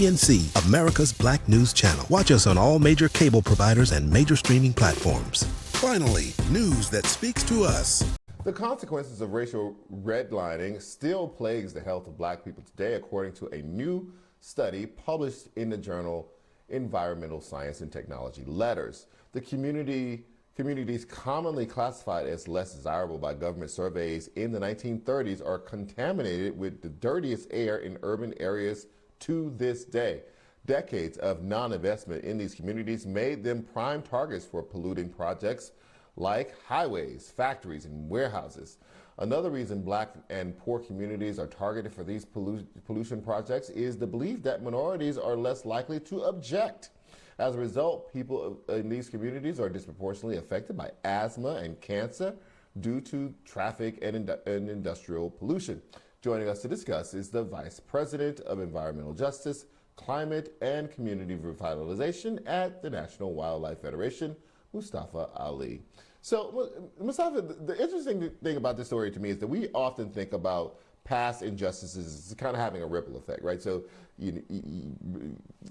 PNC, America's Black News Channel. Watch us on all major cable providers and major streaming platforms. Finally, news that speaks to us. The consequences of racial redlining still plagues the health of Black people today, according to a new study published in the journal Environmental Science and Technology Letters. The communities commonly classified as less desirable by government surveys in the 1930s are contaminated with the dirtiest air in urban areas to this day. Decades of non-investment in these communities made them prime targets for polluting projects like highways, factories, and warehouses. Another reason Black and poor communities are targeted for these pollution projects is the belief that minorities are less likely to object. As a result, people in these communities are disproportionately affected by asthma and cancer due to traffic and industrial pollution. Joining us to discuss is the Vice President of Environmental Justice, Climate, and Community Revitalization at the National Wildlife Federation, Mustafa Ali. So, Mustafa, the interesting thing about this story to me is that we often think about past injustices as kind of having a ripple effect, right? So, you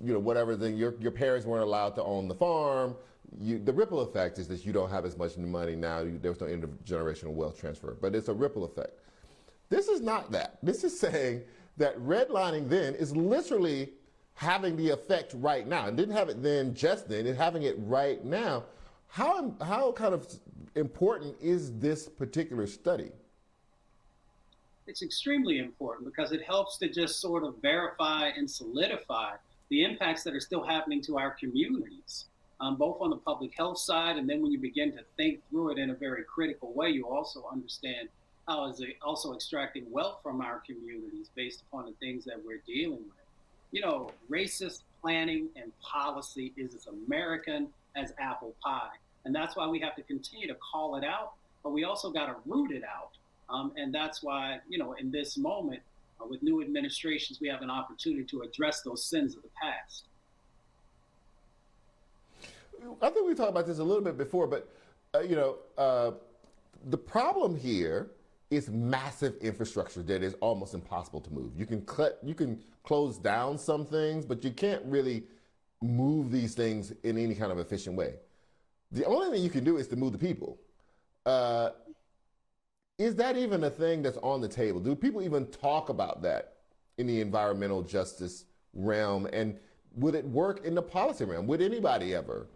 know, whatever thing, your parents weren't allowed to own the farm. The ripple effect is that you don't have as much money now. There was no intergenerational wealth transfer, but it's a ripple effect. This is not that. This is saying that redlining then is literally having the effect right now. It didn't have it then, just then. It's having it right now. How kind of important is this particular study? It's extremely important because it helps to just sort of verify and solidify the impacts that are still happening to our communities, both on the public health side, and then when you begin to think through it in a very critical way, you also understand how is it also extracting wealth from our communities based upon the things that we're dealing with. You know, racist planning and policy is as American as apple pie. And that's why we have to continue to call it out, but we also got to root it out. And that's why, you know, in this moment, with new administrations, we have an opportunity to address those sins of the past. I think we talked about this a little bit before, but, the problem here is massive infrastructure that is almost impossible to move. You can close down some things, but you can't really move these things in any kind of efficient way. The only thing you can do is to move the people. Is that even a thing that's on the table? Do people even talk about that in the environmental justice realm? And would it work in the policy realm? Would anybody ever,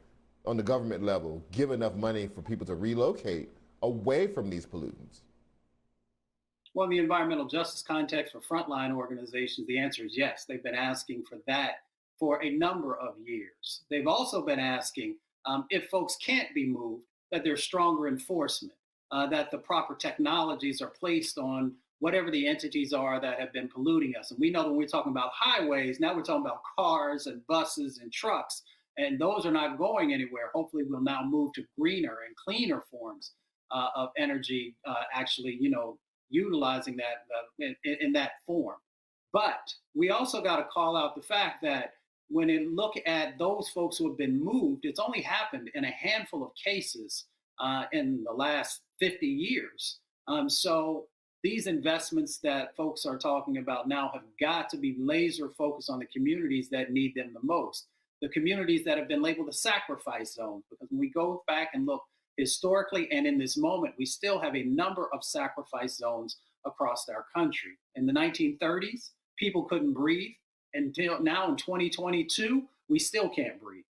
on the government level, give enough money for people to relocate away from these pollutants? Well, in the environmental justice context for frontline organizations, the answer is yes. They've been asking for that for a number of years. They've also been asking if folks can't be moved, that there's stronger enforcement, that the proper technologies are placed on whatever the entities are that have been polluting us. And we know that when we're talking about highways, now we're talking about cars and buses and trucks, and those are not going anywhere. Hopefully we'll now move to greener and cleaner forms of energy, actually, you know, utilizing that in that form. But we also got to call out the fact that when you look at those folks who have been moved, it's only happened in a handful of cases in the last 50 years. So these investments that folks are talking about now have got to be laser focused on the communities that need them the most. The communities that have been labeled the sacrifice zones, because when we go back and look historically and in this moment, we still have a number of sacrifice zones across our country. In the 1930s, people couldn't breathe. Until now in 2022, we still can't breathe.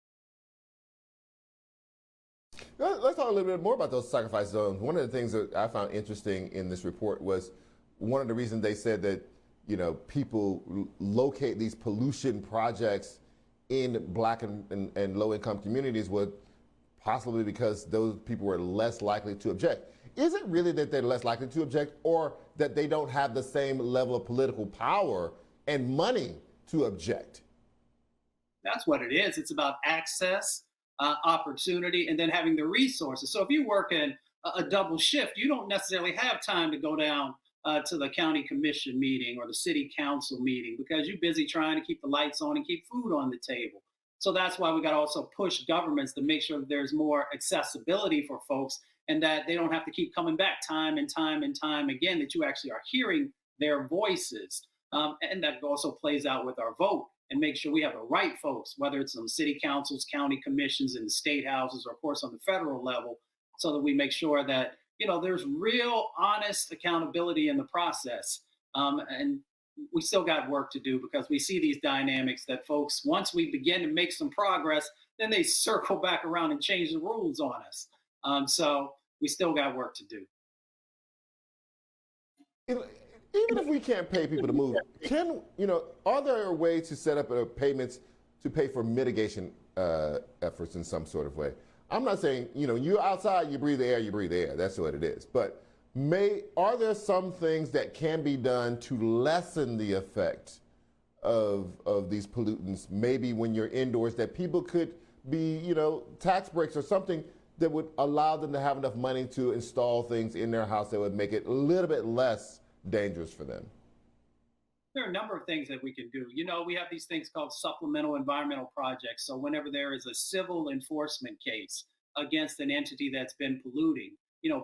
Let's talk a little bit more about those sacrifice zones. One of the things that I found interesting in this report was one of the reasons they said that, you know, people locate these pollution projects in Black and low-income communities would possibly because those people were less likely to object. Is it really that they're less likely to object, or that they don't have the same level of political power and money to object? That's what it is. It's about access, opportunity, and then having the resources. So if you work in a double shift, you don't necessarily have time to go down to the county commission meeting or the city council meeting because you're busy trying to keep the lights on and keep food on the table. So that's why we got to also push governments to make sure that there's more accessibility for folks and that they don't have to keep coming back time and time and time again, that you actually are hearing their voices. And that also plays out with our vote and make sure we have the right folks, whether it's on city councils, county commissions, and the state houses, or of course on the federal level, so that we make sure that, there's real honest accountability in the process. And we still got work to do, because we see these dynamics that folks, once we begin to make some progress, then they circle back around and change the rules on us. So we still got work to do. Even if we can't pay people to move, are there ways to set up payments to pay for mitigation efforts in some sort of way? I'm not saying, you're outside, you breathe the air, that's what it is. But are there some things that can be done to lessen the effect of these pollutants, maybe when you're indoors, that people could be, tax breaks or something that would allow them to have enough money to install things in their house that would make it a little bit less dangerous for them? There are a number of things that we can do. We have these things called supplemental environmental projects. So whenever there is a civil enforcement case against an entity that's been polluting,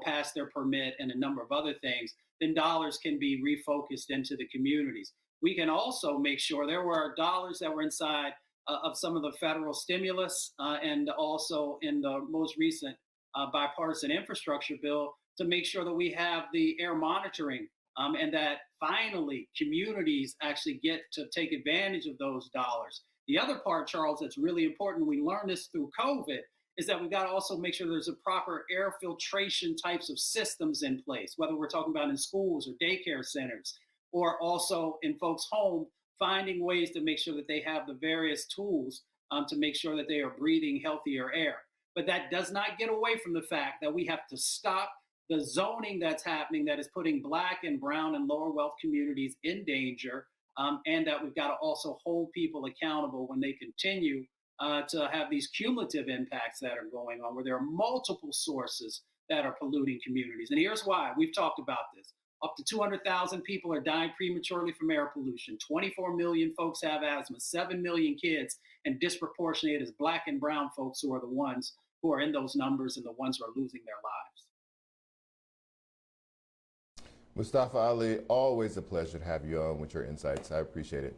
past their permit and a number of other things, then dollars can be refocused into the communities. We can also make sure there were dollars that were inside of some of the federal stimulus and also in the most recent bipartisan infrastructure bill, to make sure that we have the air monitoring and that finally communities actually get to take advantage of those dollars. The other part, Charles, that's really important, we learned this through COVID, is that we've got to also make sure there's a proper air filtration types of systems in place, whether we're talking about in schools or daycare centers, or also in folks' home, finding ways to make sure that they have the various tools to make sure that they are breathing healthier air. But that does not get away from the fact that we have to stop the zoning that's happening that is putting Black and brown and lower wealth communities in danger, and that we've got to also hold people accountable when they continue to have these cumulative impacts that are going on, where there are multiple sources that are polluting communities. And here's why. We've talked about this. Up to 200,000 people are dying prematurely from air pollution. 24 million folks have asthma, 7 million kids, and disproportionate is Black and brown folks who are the ones who are in those numbers and the ones who are losing their lives. Mustafa Ali, always a pleasure to have you on with your insights. I appreciate it.